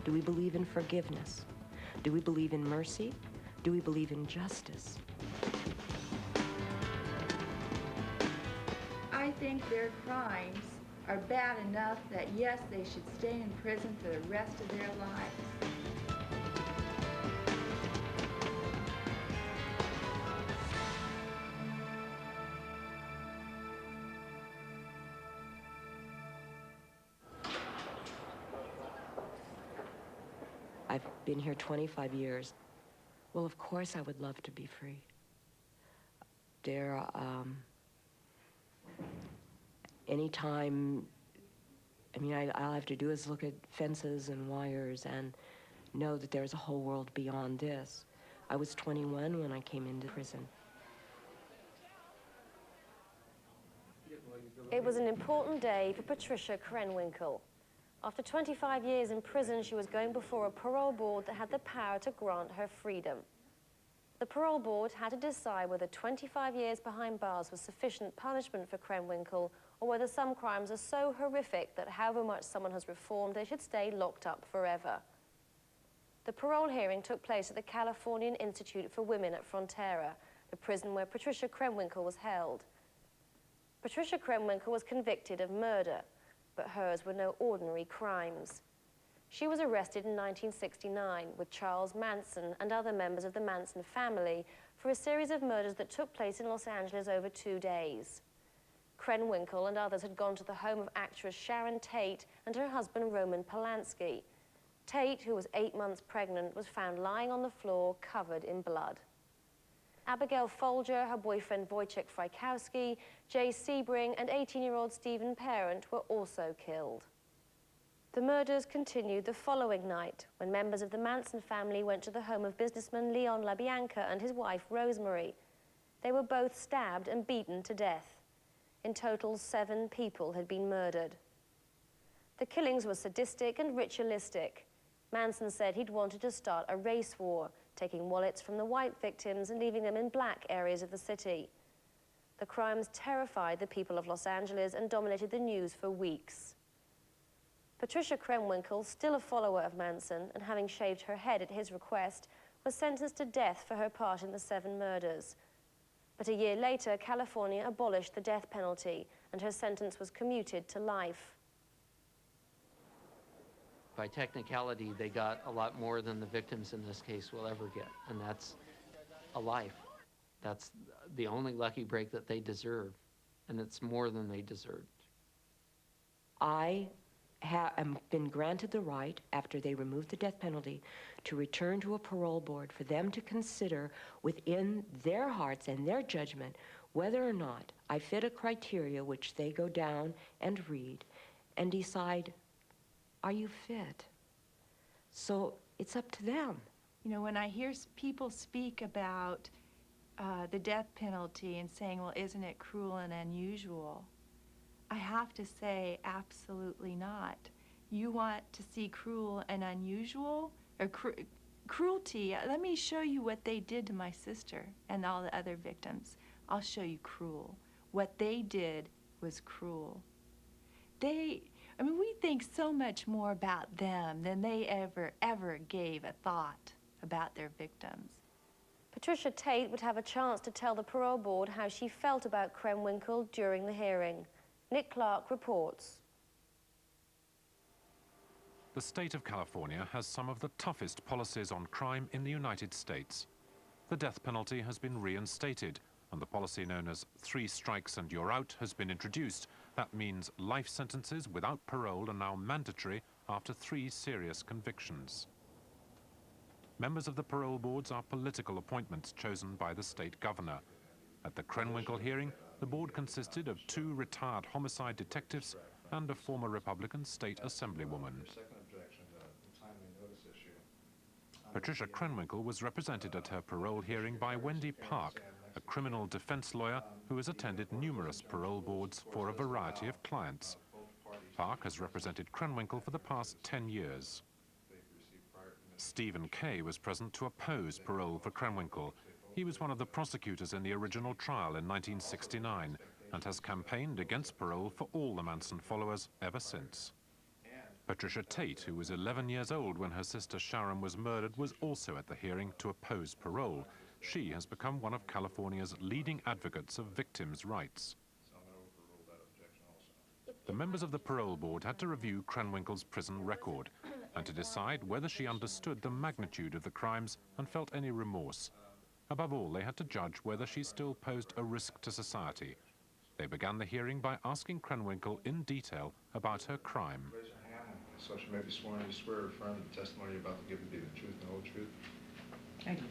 Do we believe in forgiveness? Do we believe in mercy? Do we believe in justice? I think their crimes are bad enough that, yes, they should stay in prison for the rest of their lives. I've been here 25 years. Well, of course I would love to be free. Anytime, I mean, all I have to do is look at fences and wires and know that there's a whole world beyond this. I was 21 when I came into prison. It was an important day for Patricia Krenwinkel. After 25 years in prison, she was going before a parole board that had the power to grant her freedom. The parole board had to decide whether 25 years behind bars was sufficient punishment for Krenwinkel, or whether some crimes are so horrific that however much someone has reformed, they should stay locked up forever. The parole hearing took place at the Californian Institute for Women at Frontera, the prison where Patricia Krenwinkel was held. Patricia Krenwinkel was convicted of murder, but hers were no ordinary crimes. She was arrested in 1969 with Charles Manson and other members of the Manson family for a series of murders that took place in Los Angeles over 2 days. Krenwinkel and others had gone to the home of actress Sharon Tate and her husband Roman Polanski. Tate, who was 8 months pregnant, was found lying on the floor covered in blood. Abigail Folger, her boyfriend Wojciech Frykowski, Jay Sebring, and 18-year-old Stephen Parent were also killed. The murders continued the following night when members of the Manson family went to the home of businessman Leon LaBianca and his wife Rosemary. They were both stabbed and beaten to death. In total, 7 people had been murdered. The killings were sadistic and ritualistic. Manson said he'd wanted to start a race war, taking wallets from the white victims and leaving them in black areas of the city. The crimes terrified the people of Los Angeles and dominated the news for weeks. Patricia Krenwinkel, still a follower of Manson and having shaved her head at his request, was sentenced to death for her part in the 7 murders. But a year later, California abolished the death penalty and her sentence was commuted to life. By technicality, they got a lot more than the victims in this case will ever get, and that's a life. That's the only lucky break that they deserve, and it's more than they deserved. I have been granted the right, after they removed the death penalty, to return to a parole board for them to consider within their hearts and their judgment whether or not I fit a criteria which they go down and read and decide, are you fit? So it's up to them. You know, when I hear people speak about the death penalty and saying, well, isn't it cruel and unusual? I have to say, absolutely not. You want to see cruel and unusual, or cruelty? Let me show you what they did to my sister and all the other victims. I'll show you cruel. What they did was cruel. I mean, we think so much more about them than they ever gave a thought about their victims. Patricia Tate would have a chance to tell the parole board how she felt about Krenwinkel during the hearing. Nick Clark reports. The state of California has some of the toughest policies on crime in the United States. The death penalty has been reinstated, and the policy known as 3 strikes and you're out has been introduced. That means life sentences without parole are now mandatory after 3 serious convictions. Members of the parole boards are political appointments chosen by the state governor. At the Krenwinkel hearing, the board consisted of 2 retired homicide detectives and a former Republican state assemblywoman. Patricia Krenwinkel was represented at her parole hearing by Wendy Park, a criminal defense lawyer who has attended numerous parole boards for a variety of clients. Park has represented Krenwinkel for the past 10 years. Stephen Kay was present to oppose parole for Krenwinkel. He was one of the prosecutors in the original trial in 1969 and has campaigned against parole for all the Manson followers ever since. Patricia Tate, who was 11 years old when her sister Sharon was murdered, was also at the hearing to oppose parole. She has become one of California's leading advocates of victims' rights. The members of the parole board had to review Krenwinkel's prison record and to decide whether she understood the magnitude of the crimes and felt any remorse. Above all, they had to judge whether she still posed a risk to society. They began the hearing by asking Krenwinkel in detail about her crime. Raise your hand, so she may be sworn. You swear or affirm the testimony you're about to give to be the truth and the whole truth? I do.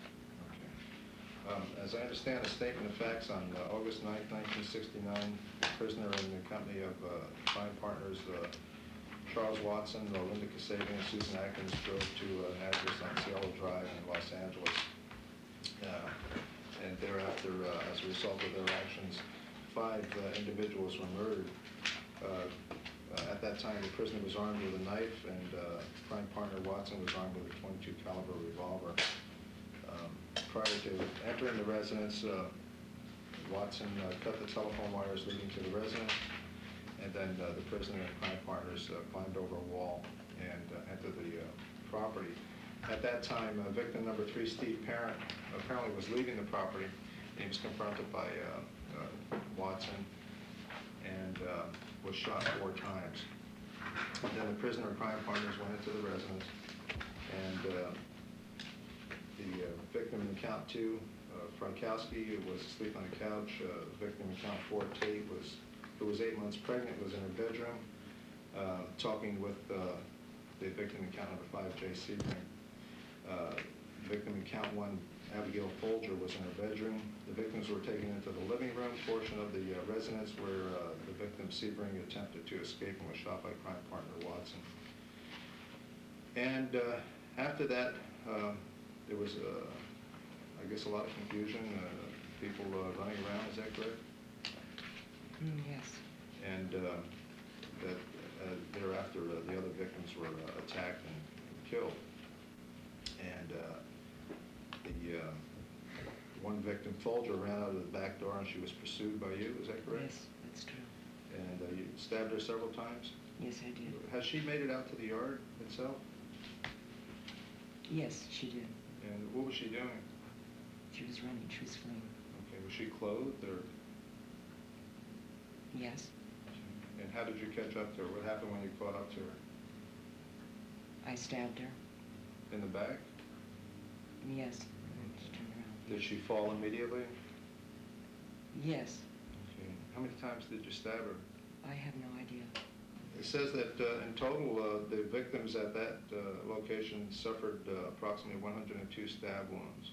As I understand the statement of facts, on August 9, 1969, the prisoner in the company of crime partners Charles Watson, Linda Kasabian, and Susan Atkins drove to an address on Cielo Drive in Los Angeles. And thereafter, as a result of their actions, 5 individuals were murdered. At that time, the prisoner was armed with a knife, and crime partner Watson was armed with a .22 caliber revolver. Prior to entering the residence, Watson cut the telephone wires leading to the residence, and then the prisoner and crime partners climbed over a wall and entered the property. At that time, victim number 3, Steve Parent, apparently was leaving the property. He was confronted by Watson and was shot 4 times. Then the prisoner and crime partners went into the residence, and the victim in count 2, Frankowski, was asleep on the couch. Victim in count 4, Tate, who was 8 months pregnant, was in her bedroom talking with the victim in count number 5, Jay Sebring. Victim in count 1, Abigail Folger, was in her bedroom. The victims were taken into the living room portion of the residence, where the victim, Sebring, attempted to escape and was shot by crime partner Watson. And after that, there was, I guess, a lot of confusion, people running around. Is that correct? Yes. And thereafter, the other victims were attacked and killed. And the one victim, Folger, ran out of the back door, and she was pursued by you. Is that correct? Yes, that's true. And you stabbed her several times? Yes, I did. Has she made it out to the yard itself? Yes, she did. And what was she doing? She was running. She was fleeing. Okay, was she clothed, or? Yes. And how did you catch up to her? What happened when you caught up to her? I stabbed her. In the back? Yes. She turned around. Did she fall immediately? Yes. Okay. How many times did you stab her? I have no idea. It says that in total, the victims at that location suffered approximately 102 stab wounds.